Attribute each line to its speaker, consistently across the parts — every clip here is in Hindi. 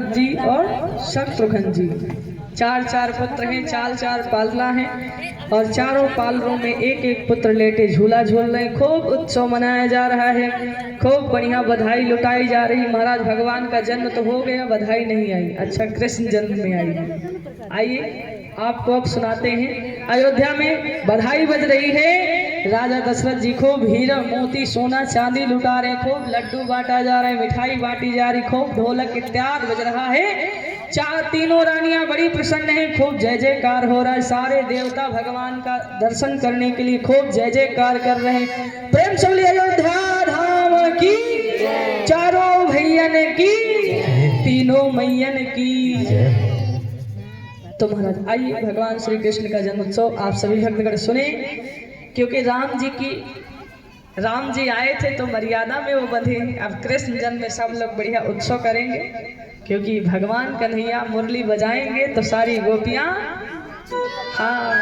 Speaker 1: भरत जी और शत्रुघ्न जी, चार पुत्र हैं, चार पालना हैं और चारों पालरों में एक एक पुत्र लेटे झूला झूल रहे हैं। खूब उत्सव मनाया जा रहा है, खूब बढ़िया बधाई लुटाई जा रही। महाराज भगवान का जन्म तो हो गया, बधाई नहीं आई। अच्छा, कृष्ण जन्म में आई। आइए आपको अब सुनाते हैं। अयोध्या में बधाई बज रही है। राजा दशरथ जी खूब हीरा मोती सोना चांदी लुटा रहे, खूब लड्डू बांटा जा रहे, मिठाई बांटी जा रही, खूब ढोलक इत्यादि बज रहा है। तीनों रानियां बड़ी प्रसन्न हैं, खूब जय जयकार हो रहा है। सारे देवता भगवान का दर्शन करने के लिए खूब जय जयकार कर रहे हैं। प्रेम से बोलिए अयोध्या धाम की, चारों भैयन की, तीनों मैयन की। तो महाराज आइए, भगवान श्री कृष्ण का जन्मोत्सव आप सभी भक्तगण सुने, क्योंकि राम जी आए थे तो मर्यादा में वो बंधे। अब कृष्ण जन्म में सब लोग बढ़िया उत्सव करेंगे, क्योंकि भगवान कन्हैया मुरली बजाएंगे तो सारी गोपियां, हाँ,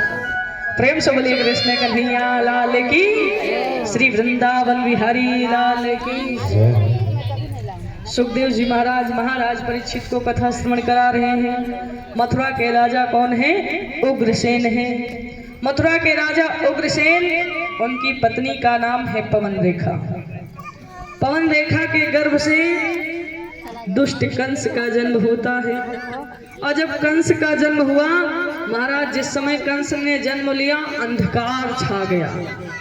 Speaker 1: प्रेम से बोलिए कृष्ण कन्हैया लाल की, श्री वृंदावन बिहारी लाल की। सुखदेव जी महाराज परीक्षित को कथा श्रवण करा रहे हैं। मथुरा के राजा कौन है? उग्रसेन है। मथुरा के राजा उग्रसेन, उनकी पत्नी का नाम है पवन रेखा। पवन रेखा के गर्भ से दुष्ट कंस का जन्म होता है। और जब कंस का जन्म हुआ महाराज, जिस समय कंस ने जन्म लिया अंधकार छा गया।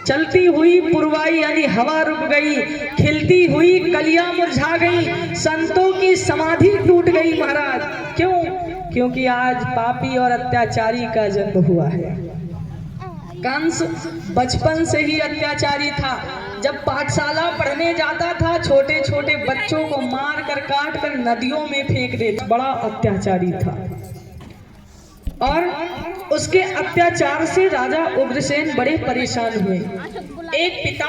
Speaker 1: चलती हुई पुरवाई यानी हवा रुक गई, खिलती हुई कलियां मुरझा गई, संतों की समाधि टूट गई महाराज। क्यों? क्योंकि आज पापी और अत्याचारी का जन्म हुआ है। कंस बचपन से ही अत्याचारी था। जब पाठशाला पढ़ने जाता था, छोटे छोटे बच्चों को मार कर काट कर नदियों में फेंक देता, बड़ा अत्याचारी था। और उसके अत्याचार से राजा उग्रसेन बड़े परेशान हुए। एक पिता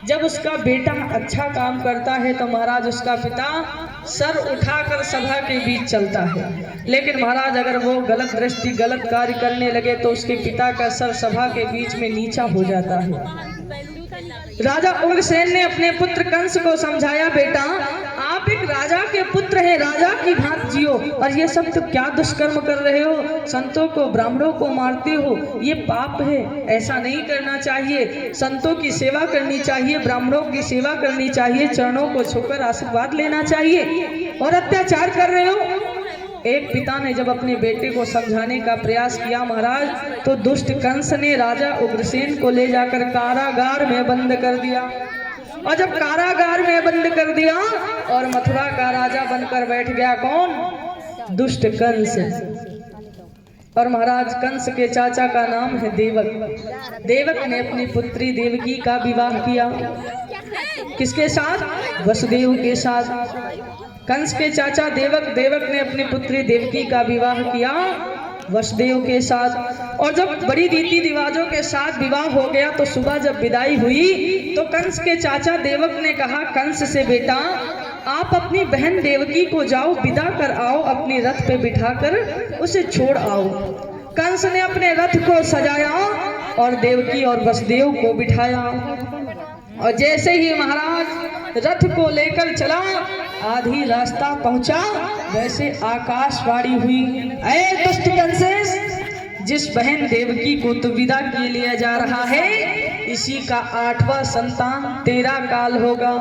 Speaker 1: जब उसका बेटा अच्छा काम करता है तो महाराज उसका पिता सर उठाकर सभा के बीच चलता है, लेकिन महाराज अगर वो गलत दृष्टि गलत कार्य करने लगे तो उसके पिता का सर सभा के बीच में नीचा हो जाता है। राजा उग्रसेन ने अपने पुत्र कंस को समझाया, बेटा आप एक राजा के पुत्र हैं, राजा की भांति जियो, और ये सब तो क्या दुष्कर्म कर रहे हो, संतों को ब्राह्मणों को मारते हो, ये पाप है, ऐसा नहीं करना चाहिए। संतों की सेवा करनी चाहिए, ब्राह्मणों की सेवा करनी चाहिए, चरणों को छूकर आशीर्वाद लेना चाहिए, और अत्याचार कर रहे हो। एक पिता ने जब अपने बेटे को समझाने का प्रयास किया महाराज, तो दुष्ट कंस ने राजा उग्रसेन को ले जाकर कारागार में बंद कर दिया। और जब कारागार में बंद कर दिया और मथुरा का राजा बनकर बैठ गया कौन? दुष्ट कंस। और महाराज कंस के चाचा का नाम है देवक। देवक ने अपनी पुत्री देवकी का विवाह किया। किसके साथ? वसुदेव के साथ। कंस के चाचा देवक ने अपनी पुत्री देवकी का विवाह किया वसुदेव के साथ। और जब बड़ी रीति रिवाजों के साथ विवाह हो गया तो सुबह जब विदाई हुई तो कंस के चाचा देवक ने कहा कंस से, बेटा आप अपनी बहन देवकी को जाओ विदा कर आओ, अपनी रथ पे बिठाकर उसे छोड़ आओ। कंस ने अपने रथ को सजाया और देवकी और वसुदेव को बिठाया, और जैसे ही महाराज रथ को लेकर चला, आधी रास्ता पहुंचा, वैसे आकाशवाणी हुई, ऐ दुष्ट कंसेस, जिस बहन देवकी को तू विदा किए लिया जा रहा है, इसी का 8वां संतान तेरा काल होगा।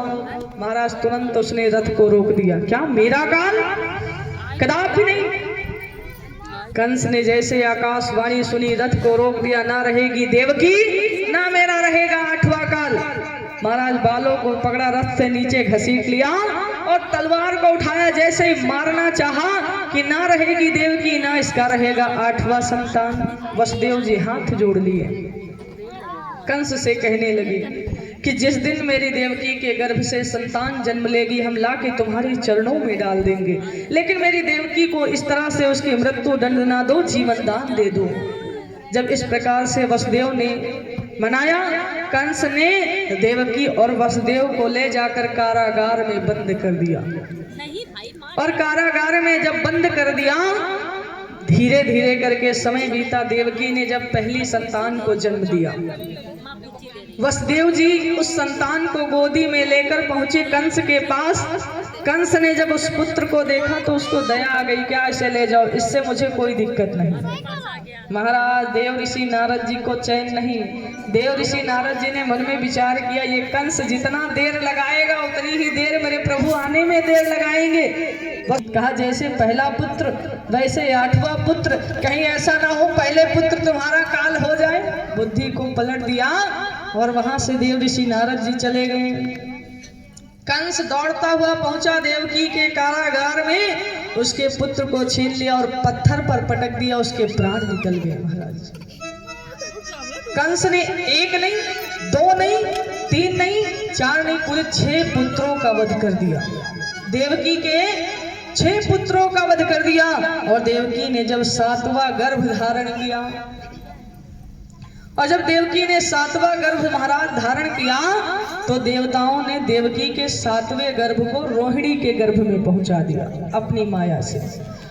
Speaker 1: महाराज तुरंत उसने रथ को रोक दिया। क्या मेरा काल? कदापि नहीं। कंस ने जैसे आकाशवाणी सुनी, रथ को रोक दिया। ना रहेगी देवकी, ना मेरा रहेगा 8वां काल। महाराज बालों को पकड़ा, रथ से नीचे घसीट लिया और तलवार को उठाया, जैसे ही मारना चाहा कि ना रहेगी देवकी, ना इसका रहेगा 8वां संतान। वसुदेव जी हाथ जोड़ लिए, कंस से कहने लगे कि जिस दिन मेरी देवकी के गर्भ से संतान जन्म लेगी, हम लाके तुम्हारे चरणों में डाल देंगे, लेकिन मेरी देवकी को इस तरह से उसकी मृत्यु दंड ना दो, जीवन दान दे दो। जब इस प्रकार से वसुदेव ने मनाया, कंस ने देवकी और वसुदेव को ले जाकर कारागार में बंद कर दिया। और कारागार में जब बंद कर दिया, धीरे धीरे करके समय बीता। देवकी ने जब पहली संतान को जन्म दिया, वसुदेव जी उस संतान को गोदी में लेकर पहुंचे कंस के पास। कंस ने जब उस पुत्र को देखा तो उसको दया आ गई, क्या इसे ले जाओ, इससे मुझे कोई दिक्कत नहीं। महाराज देव ऋषि नारद जी को चैन नहीं। देव ऋषि नारद जी ने मन में विचार किया, ये कंस जितना देर लगाएगा उतनी ही देर मेरे प्रभु आने में देर लगाएंगे। बस कहा जैसे पहला पुत्र वैसे 8वां पुत्र, कहीं ऐसा ना हो पहले पुत्र तुम्हारा काल हो जाए। बुद्धि को पलट दिया और वहां से देव ऋषि नारद जी चले गए। कंस दौड़ता हुआ पहुंचा देवकी के कारागार में, उसके पुत्र को छीन लिया और पत्थर पर पटक दिया, उसके प्राण निकल गए। महाराज कंस ने 1 नहीं 2 नहीं 3 नहीं 4 नहीं पूरे 6 पुत्रों का वध कर दिया। देवकी के 6 पुत्रों का वध कर दिया। और देवकी ने जब 7वां गर्भ धारण किया, और जब देवकी ने 7वां गर्भ महाराज धारण किया तो देवताओं ने देवकी के 7वें गर्भ को रोहिणी के गर्भ में पहुंचा दिया अपनी माया से।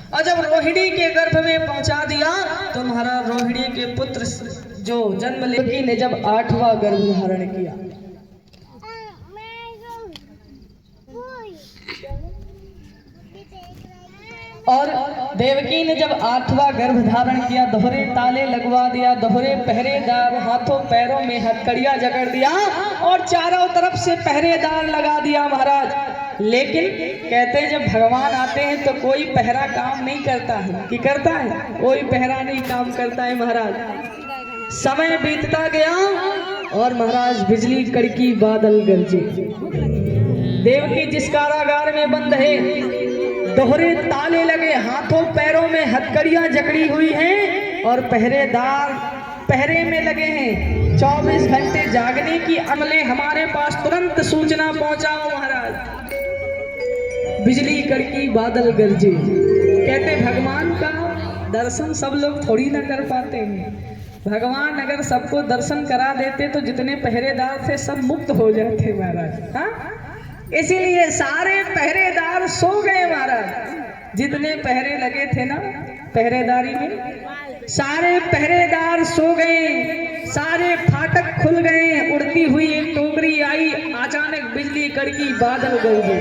Speaker 1: और जब रोहिणी के गर्भ में पहुंचा दिया तो महाराज रोहिणी के पुत्र जो जन्म देवकी ने जब 8वां गर्भ धारण किया, और देवकी ने जब 8वां गर्भ धारण किया, दोहरे ताले लगवा दिया, दोहरे पहरेदार, हाथों पैरों में हथकड़ियां जकड़ दिया और चारों तरफ से पहरेदार लगा दिया महाराज। लेकिन कहते हैं जब भगवान आते हैं तो कोई पहरा काम नहीं करता है, कि करता है? कोई पहरा नहीं काम करता है महाराज। समय बीतता गया और महाराज बिजली कड़की बादल गरजे। देवकी जिस कारागार में बंद है, दोहरे ताले लगे, हाथों पैरों में हथकड़ियां जकड़ी हुई हैं और पहरेदार पहरे में लगे हैं। 24 घंटे जागने की अमले हमारे पास तुरंत सूचना पहुंचाओ महाराज। बिजली कड़की बादल गरजे। कहते भगवान का दर्शन सब लोग थोड़ी ना कर पाते हैं। भगवान अगर सबको दर्शन करा देते तो जितने पहरेदार थे सब मुक्त हो जाते महाराज। हाँ, इसीलिए सारे पहरेदार सो गए महाराज। जितने पहरे लगे थे ना पहरेदारी में, सारे पहरेदार सो गए, सारे फाटक खुल गए। उड़ती हुई एक टोकरी आई, अचानक बिजली कड़की बादल गरजे।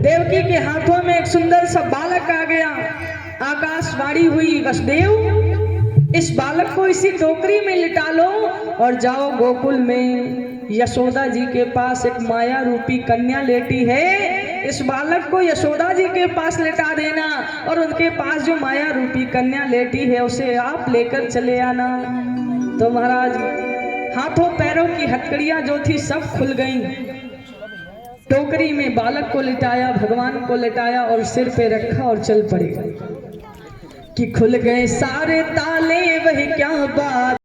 Speaker 1: देवकी के हाथों में एक सुंदर सा बालक आ गया। आकाशवाणी हुई, वसुदेव इस बालक को इसी टोकरी में लिटा लो और जाओ गोकुल में यशोदा जी के पास एक माया रूपी कन्या लेटी है, इस बालक को यशोदा जी के पास लेटा देना और उनके पास जो माया रूपी कन्या लेटी है उसे आप लेकर चले आना। तो महाराज हाथों पैरों की हथकड़ियां जो थी सब खुल गईं। टोकरी में बालक को लिटाया, भगवान को लिटाया और सिर पे रखा और चल पड़े कि खुल गए सारे ताले, वही क्या बात।